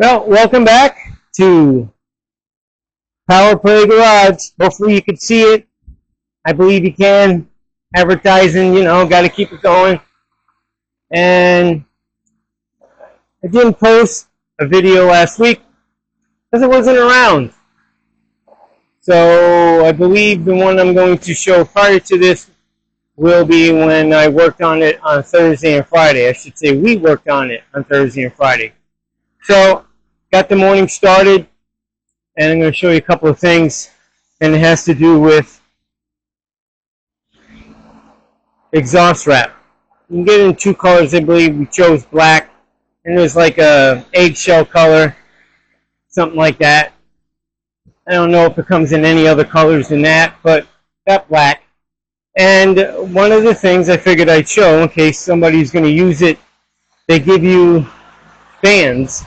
Well, welcome back to Power Play Garage. Hopefully you can see it. I believe you can. Advertising, got to keep it going. And I didn't post a video last week because it wasn't around. So I believe the one I'm going to show prior to this will be when I worked on it on Thursday and Friday. I should say we worked on it on Thursday and Friday. So, got the morning started, and I'm going to show you a couple of things, and it has to do with exhaust wrap. You can get it in two colors, I believe. We chose black, and there's like a eggshell color, something like that. I don't know if it comes in any other colors than that, but got black. And one of the things I figured I'd show, in case somebody's going to use it, they give you bands.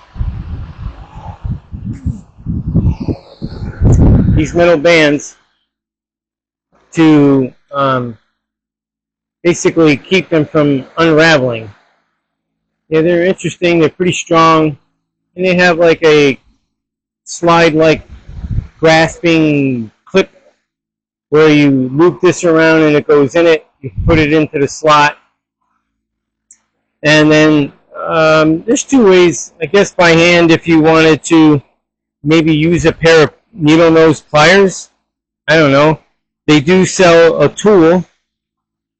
These metal bands to basically keep them from unraveling. Yeah, they're interesting. They're pretty strong, and they have like a slide-like grasping clip where you loop this around and it goes in it. You put it into the slot, and then there's two ways, I guess, by hand if you wanted to maybe use a pair of needle nose pliers. I don't know. They do sell a tool.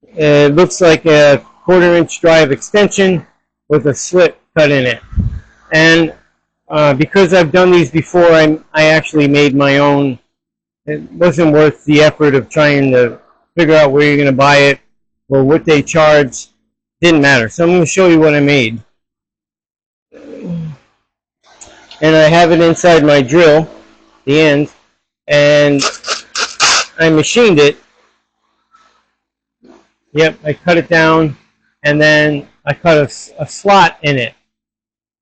It looks like a 1/4-inch drive extension with a slit cut in it. And because I've done these before, I actually made my own. It wasn't worth the effort of trying to figure out where you're going to buy it or what they charge. Didn't matter. So I'm going to show you what I made. And I have it inside my drill, the end, and I machined it. Yep, I cut it down, and then I cut a slot in it.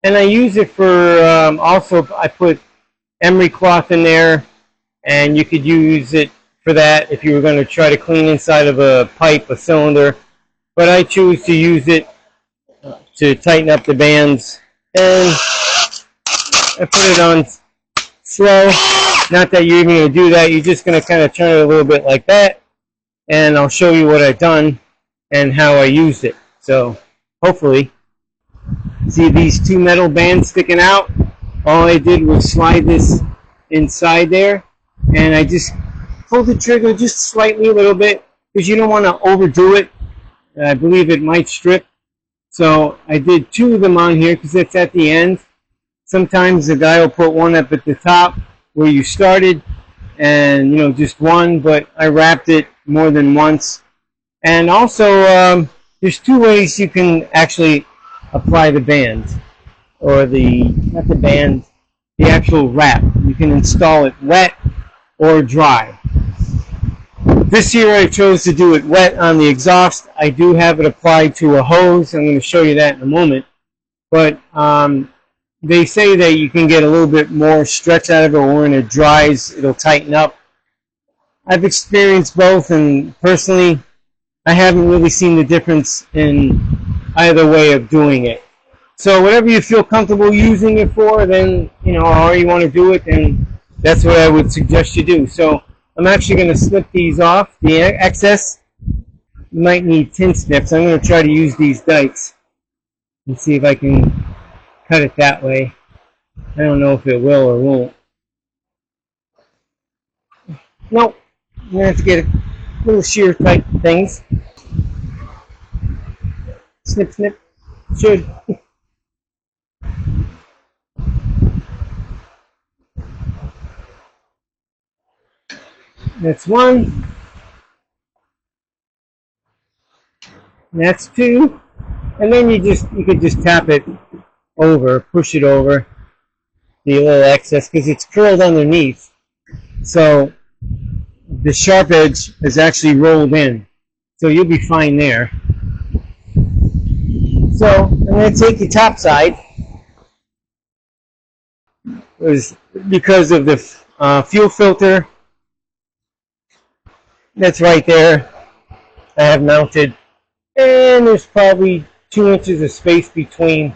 And I use it for, also I put emery cloth in there, and you could use it for that if you were going to try to clean inside of a pipe, a cylinder. But I choose to use it to tighten up the bands, and I put it on slow. Not that you're even going to do that. You're just going to kind of turn it a little bit like that. And I'll show you what I've done and how I used it. So hopefully, see these two metal bands sticking out? All I did was slide this inside there. And I just pulled the trigger just slightly a little bit because you don't want to overdo it. I believe it might strip. So I did two of them on here because it's at the end. Sometimes the guy will put one up at the top where you started and, just one, but I wrapped it more than once. And also, there's two ways you can actually apply the band, or not the band, the actual wrap. You can install it wet or dry. This year I chose to do it wet on the exhaust. I do have it applied to a hose. I'm going to show you that in a moment. But they say that you can get a little bit more stretch out of it, or when it dries, it'll tighten up. I've experienced both, and personally, I haven't really seen the difference in either way of doing it. So whatever you feel comfortable using it for, then, however you want to do it, then that's what I would suggest you do. So I'm actually going to snip these off, the excess. You might need tin snips. I'm going to try to use these dikes and see if I can cut it that way. I don't know if it will or won't. Nope. I'm going to have to get a little shear type things. Snip, snip. Should. That's one. That's two. And then you could just tap it over, push it over the little excess because it's curled underneath. So the sharp edge is actually rolled in. So you'll be fine there. So I'm going to take the top side. Because of the fuel filter that's right there, I have mounted, and there's probably 2 inches of space between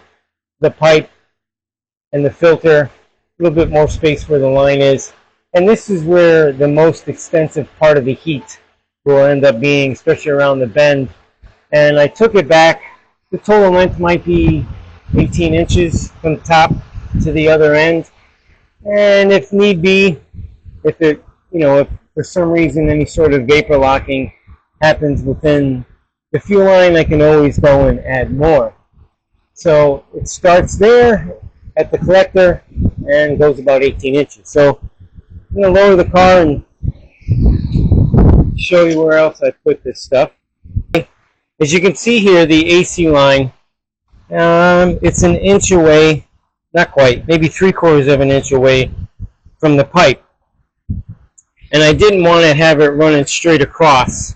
the pipe and the filter, a little bit more space where the line is. And this is where the most extensive part of the heat will end up being, especially around the bend. And I took it back. The total length might be 18 inches from the top to the other end. And if need be, if it, if for some reason any sort of vapor locking happens within the fuel line, I can always go and add more. So it starts there at the collector and goes about 18 inches. So I'm going to lower the car and show you where else I put this stuff. As you can see here, the AC line, it's an inch away, not quite, maybe 3/4 of an inch away from the pipe. And I didn't want to have it running straight across.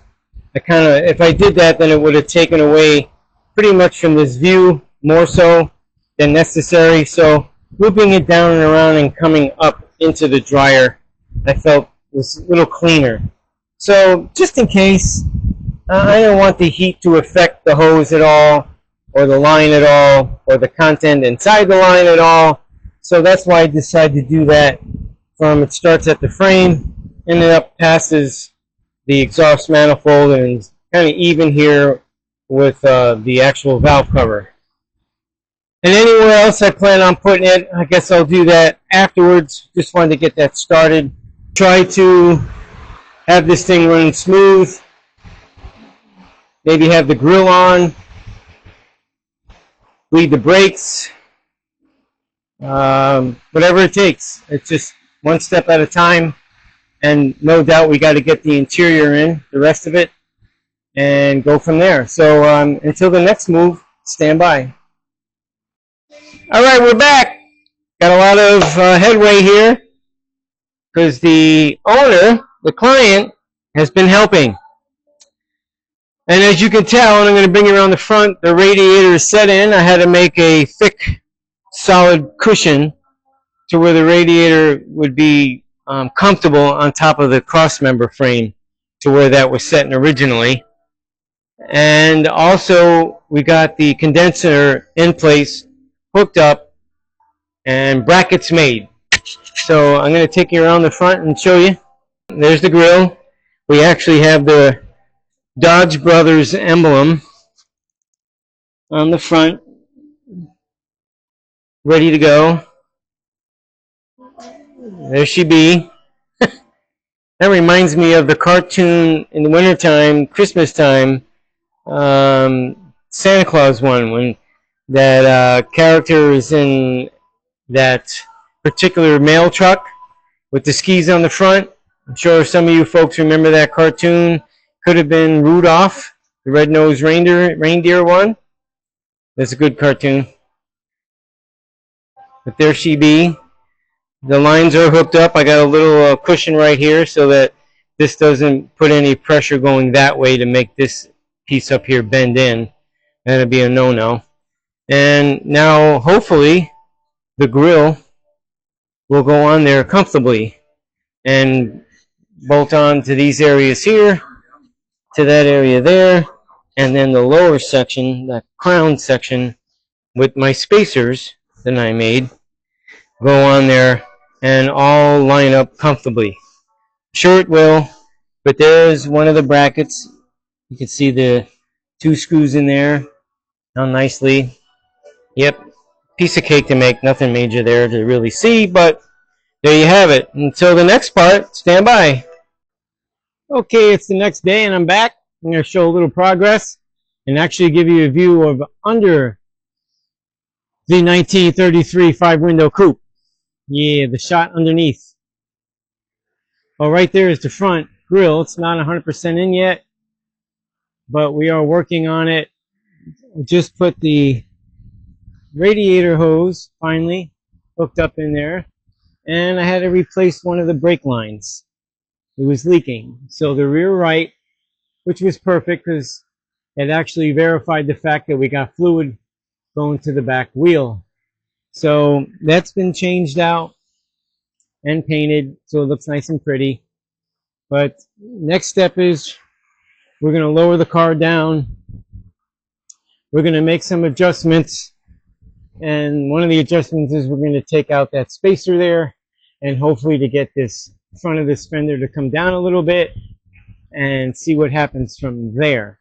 If I did that, then it would have taken away pretty much from this view, more so than necessary. So looping it down and around and coming up into the dryer, I felt was a little cleaner. So just in case, I don't want the heat to affect the hose at all, or the line at all, or the content inside the line at all. So that's why I decided to do that. It starts at the frame, and it up passes the exhaust manifold, and kind of even here with the actual valve cover. And anywhere else I plan on putting it, I guess I'll do that afterwards. Just wanted to get that started. Try to have this thing running smooth. Maybe have the grill on. Bleed the brakes. Whatever it takes. It's just one step at a time. And no doubt we got to get the interior in, the rest of it, and go from there. So until the next move, stand by. All right, we're back. Got a lot of headway here because the owner, the client, has been helping. And as you can tell, and I'm going to bring you around the front, the radiator is set in. I had to make a thick, solid cushion to where the radiator would be comfortable on top of the cross-member frame to where that was set originally. And also, we got the condenser in place, hooked up, and brackets made. So I'm going to take you around the front and show you. There's the grill. We actually have the Dodge Brothers emblem on the front, ready to go. There she be. That reminds me of the cartoon in the wintertime, Christmas time, Santa Claus one, when that character is in that particular mail truck with the skis on the front. I'm sure some of you folks remember that cartoon. Could have been Rudolph, the red-nosed reindeer one. That's a good cartoon. But there she be. The lines are hooked up. I got a little cushion right here so that this doesn't put any pressure going that way to make this piece up here bend in. That'd be a no-no. And now, hopefully, the grill will go on there comfortably and bolt on to these areas here, to that area there, and then the lower section, the crown section, with my spacers that I made, go on there and all line up comfortably. Sure it will, but there's one of the brackets. You can see the 2 screws in there, how nicely. Yep, piece of cake to make, nothing major there to really see, but there you have it. Until the next part, stand by. Okay, it's the next day and I'm back. I'm going to show a little progress and actually give you a view of under the 1933 5-window coupe. Yeah, the shot underneath. Well, right there is the front grill. It's not 100% in yet, but we are working on it. We just put the radiator hose finally hooked up in there, and I had to replace one of the brake lines. It was leaking. So the rear right, which was perfect because it actually verified the fact that we got fluid going to the back wheel. So that's been changed out and painted so it looks nice and pretty. But next step is we're going to lower the car down. We're going to make some adjustments And one of the adjustments is we're going to take out that spacer there, and hopefully to get this front of this fender to come down a little bit and see what happens from there,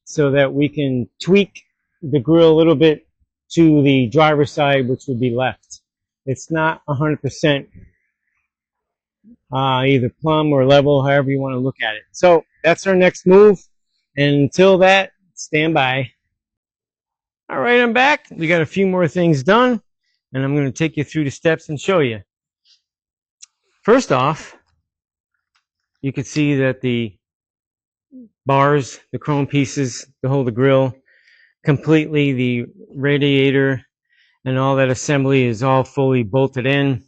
so that we can tweak the grill a little bit to the driver's side, which would be left. It's not 100% either plumb or level, however you want to look at it. So that's our next move. And until that, stand by. All right, I'm back. We got a few more things done, and I'm going to take you through the steps and show you. First off, you can see that the bars, the chrome pieces to hold the grill, completely the radiator and all that assembly is all fully bolted in.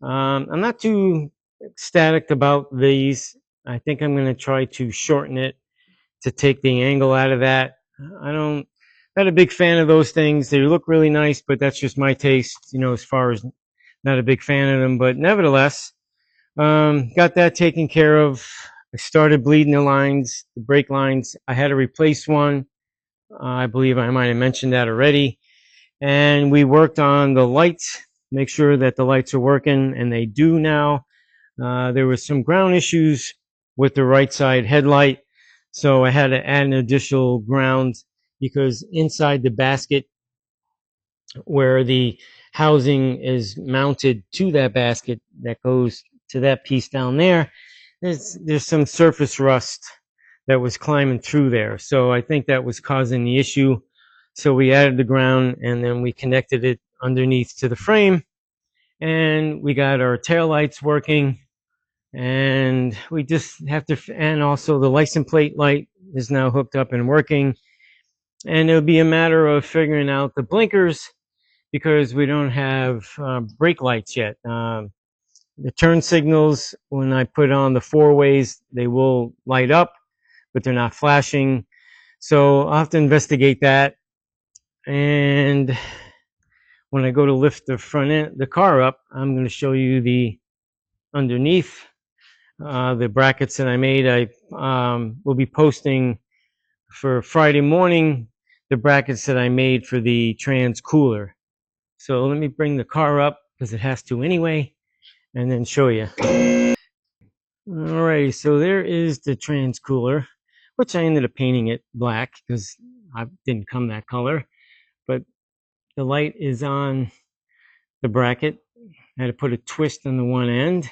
I'm not too ecstatic about these. I think I'm going to try to shorten it to take the angle out of that. Not a big fan of those things. They look really nice, but that's just my taste, you know, as far as not a big fan of them. But nevertheless, got that taken care of. I started bleeding the lines, the brake lines. I had to replace one. I believe I might have mentioned that already. And we worked on the lights, make sure that the lights are working, and they do now. There was some ground issues with the right side headlight, so I had to add an additional ground because inside the basket where the housing is mounted to that basket that goes to that piece down there, there's some surface rust that was climbing through there. So I think that was causing the issue. So we added the ground and then we connected it underneath to the frame, and we got our tail lights working. And we just have to, and also the license plate light is now hooked up and working. And it'll be a matter of figuring out the blinkers because we don't have brake lights yet. The turn signals, when I put on the four ways, they will light up, but they're not flashing. So I'll have to investigate that. And when I go to lift the front end, the car up, I'm going to show you the underneath. The brackets that I made, I will be posting for Friday morning the brackets that I made for the trans cooler. So let me bring the car up because it has to anyway, and then show you. Alrighty, so there is the trans cooler, which I ended up painting it black because I didn't come that color. But the light is on the bracket. I had to put a twist on the one end.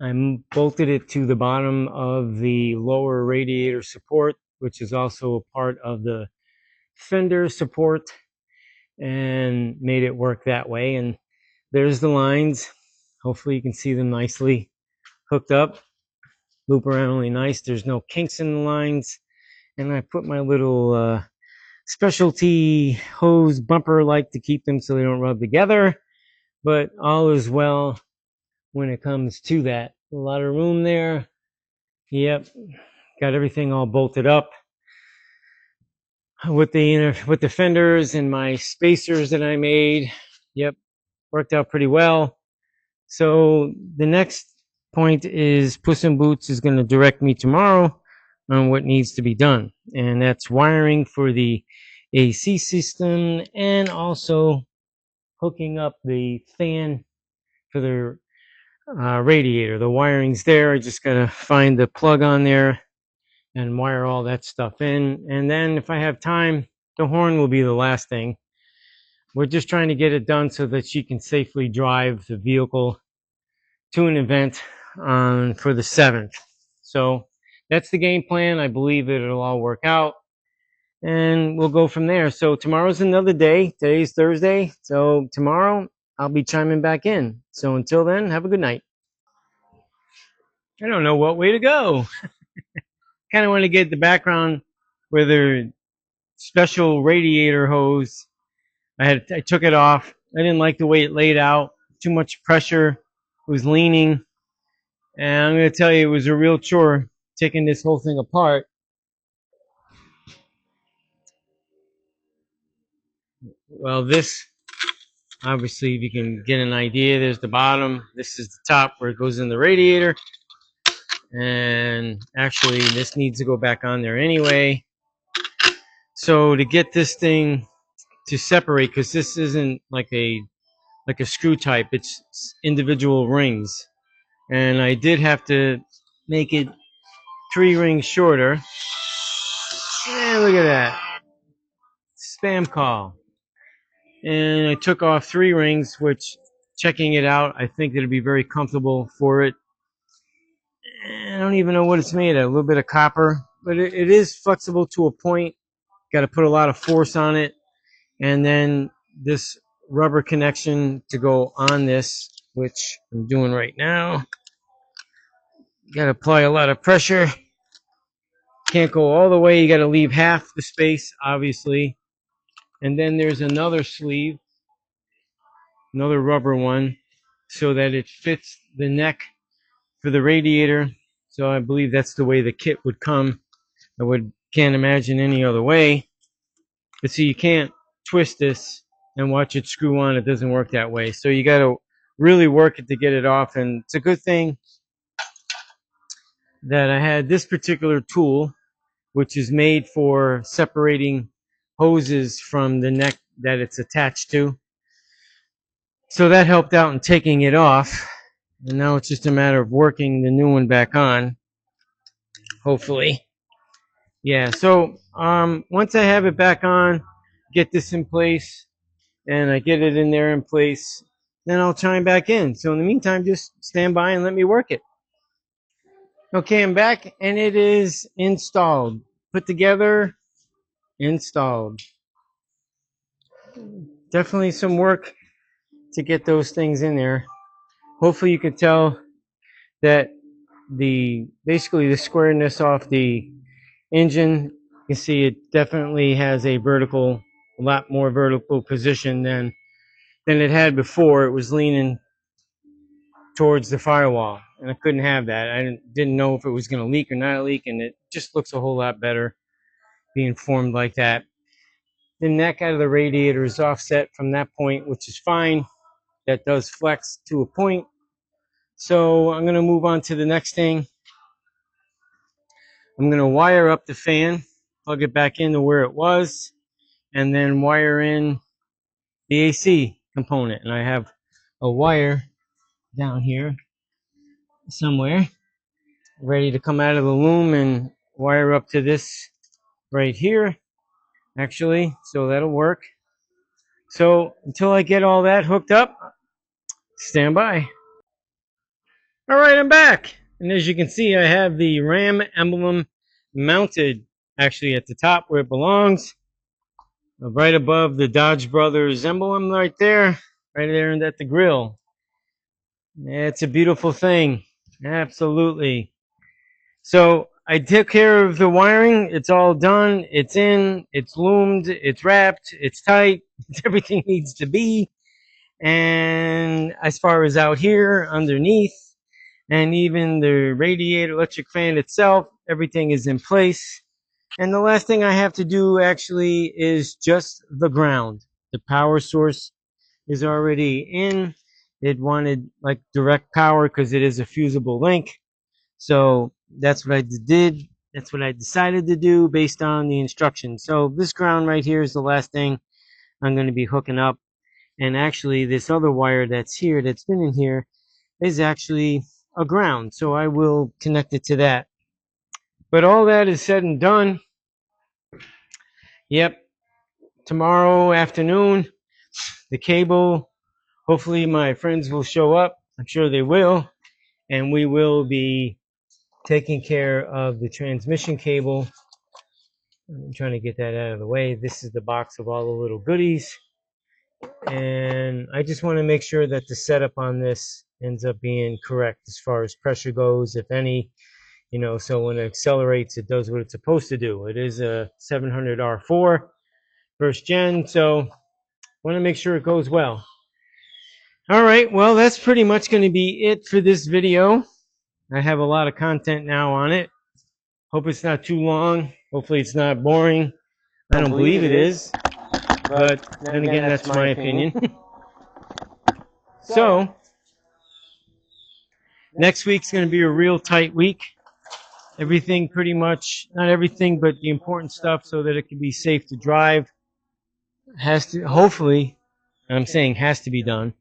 I bolted it to the bottom of the lower radiator support, which is also a part of the fender support, and made it work that way. And there's the lines. Hopefully you can see them nicely hooked up. Loop around really nice. There's no kinks in the lines. And I put my little specialty hose bumper like to keep them so they don't rub together. But all is well when it comes to that. A lot of room there. Yep, got everything all bolted up with the fenders and my spacers that I made. Yep, worked out pretty well. So the next point is Puss in Boots is going to direct me tomorrow on what needs to be done, and that's wiring for the AC system and also hooking up the fan for the radiator. The wiring's there. I just got to find the plug on there and wire all that stuff in. And then if I have time, the horn will be the last thing. We're just trying to get it done so that she can safely drive the vehicle to an event for the 7th. So that's the game plan. I believe it'll all work out, and we'll go from there. So tomorrow's another day. Today's Thursday. So tomorrow I'll be chiming back in. So until then, have a good night. I don't know what way to go. Kind of want to get the background where the special radiator hose. I took it off. I didn't like the way it laid out. Too much pressure. It was leaning. And I'm going to tell you, it was a real chore taking this whole thing apart. Well, this, obviously, if you can get an idea, there's the bottom. This is the top where it goes in the radiator. And actually, this needs to go back on there anyway. So to get this thing to separate, because this isn't like a screw type. It's individual rings, and I did have to make it 3 rings shorter. And look at that, spam call. And I took off 3 rings, which, checking it out, I think it'll be very comfortable for it. And I don't even know what it's made of. A little bit of copper, but it is flexible to a point. Got to put a lot of force on it, and then this rubber connection to go on this, which I'm doing right now. Got to apply a lot of pressure. Can't go all the way. You got to leave half the space, obviously. And then there's another sleeve, another rubber one, so that it fits the neck for the radiator. So I believe that's the way the kit would come. Can't imagine any other way. But see, you can't twist this and watch it screw on. It doesn't work that way. So you got to really work it to get it off. And it's a good thing that I had this particular tool, which is made for separating hoses from the neck that it's attached to. So that helped out in taking it off. And now it's just a matter of working the new one back on, hopefully. Yeah, so once I have it back on, get this in place, and I get it in there in place, then I'll chime back in. So in the meantime, just stand by and let me work it. Okay, I'm back, and it is installed. Put together, installed. Definitely some work to get those things in there. Hopefully you can tell that basically the squareness off the engine, you can see it definitely has a lot more vertical position than it had before. It was leaning towards the firewall, and I couldn't have that. I didn't know if it was going to leak or not leak, and it just looks a whole lot better being formed like that. The neck out of the radiator is offset from that point, which is fine. That does flex to a point. So I'm going to move on to the next thing. I'm going to wire up the fan, plug it back into where it was, and then wire in the AC component. And I have a wire down here somewhere ready to come out of the loom and wire up to this right here, actually, so that'll work. So until I get all that hooked up, stand by. All right, I'm back. And as you can see, I have the Ram emblem mounted actually at the top where it belongs, right above the Dodge Brothers emblem right there and at the grill. It's a beautiful thing. Absolutely. So I took care of the wiring. It's all done. It's in. It's loomed. It's wrapped. It's tight. Everything needs to be. And as far as out here, underneath, and even the radiator, electric fan itself, everything is in place. And the last thing I have to do actually is just the ground. The power source is already in. It wanted like direct power because it is a fusible link. So that's what I did. That's what I decided to do based on the instructions. So this ground right here is the last thing I'm going to be hooking up. And actually this other wire that's here, that's been in here, is actually a ground. So I will connect it to that. But all that is said and done. Yep. Tomorrow afternoon, the cable, hopefully my friends will show up. I'm sure they will. And we will be taking care of the transmission cable. I'm trying to get that out of the way. This is the box of all the little goodies. And I just want to make sure that the setup on this ends up being correct as far as pressure goes, if any. You know, so when it accelerates, it does what it's supposed to do. It is a 700R4 first gen, so I want to make sure it goes well. All right, well, that's pretty much going to be it for this video. I have a lot of content now on it. Hope it's not too long. Hopefully it's not boring. I don't believe it is, but then again, that's my opinion. So, next week's going to be a real tight week. Everything pretty much, not everything, but the important stuff so that it can be safe to drive. has to, hopefully, I'm saying has to be done.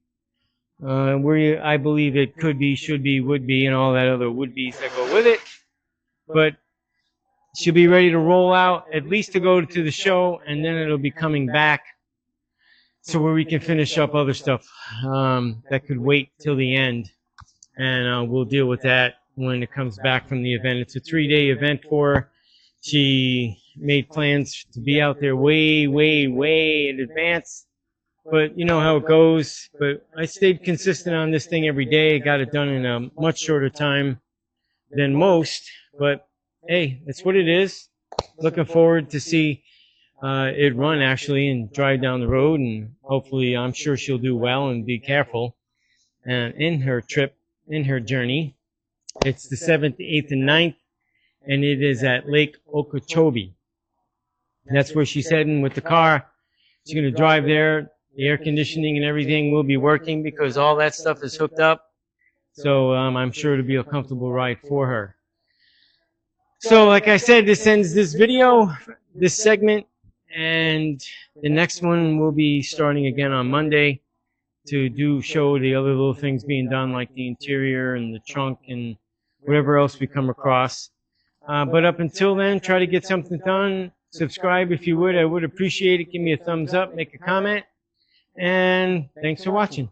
Where I believe it could be, should be, would be, and all that other would be's that go with it. But she'll be ready to roll out, at least to go to the show, and then it'll be coming back, so where we can finish up other stuff that could wait till the end, and we'll deal with that when it comes back from the event. It's a 3-day event for her. She made plans to be out there way, way, way in advance, but you know how it goes. But I stayed consistent on this thing every day. Got it done in a much shorter time than most, but hey, that's what it is. Looking forward to see it run actually and drive down the road, and hopefully I'm sure she'll do well and be careful in her trip, in her journey. It's the 7th, 8th, and 9th, and it is at Lake Okeechobee. That's where she's heading with the car. She's going to drive there. The air conditioning and everything will be working because all that stuff is hooked up. So I'm sure it'll be a comfortable ride for her. So like I said, this ends this video, this segment, and the next one will be starting again on Monday to show the other little things being done, like the interior and the trunk and whatever else we come across. But up until then, try to get something done. Subscribe if you would. I would appreciate it. Give me a thumbs up, make a comment, and thanks for watching.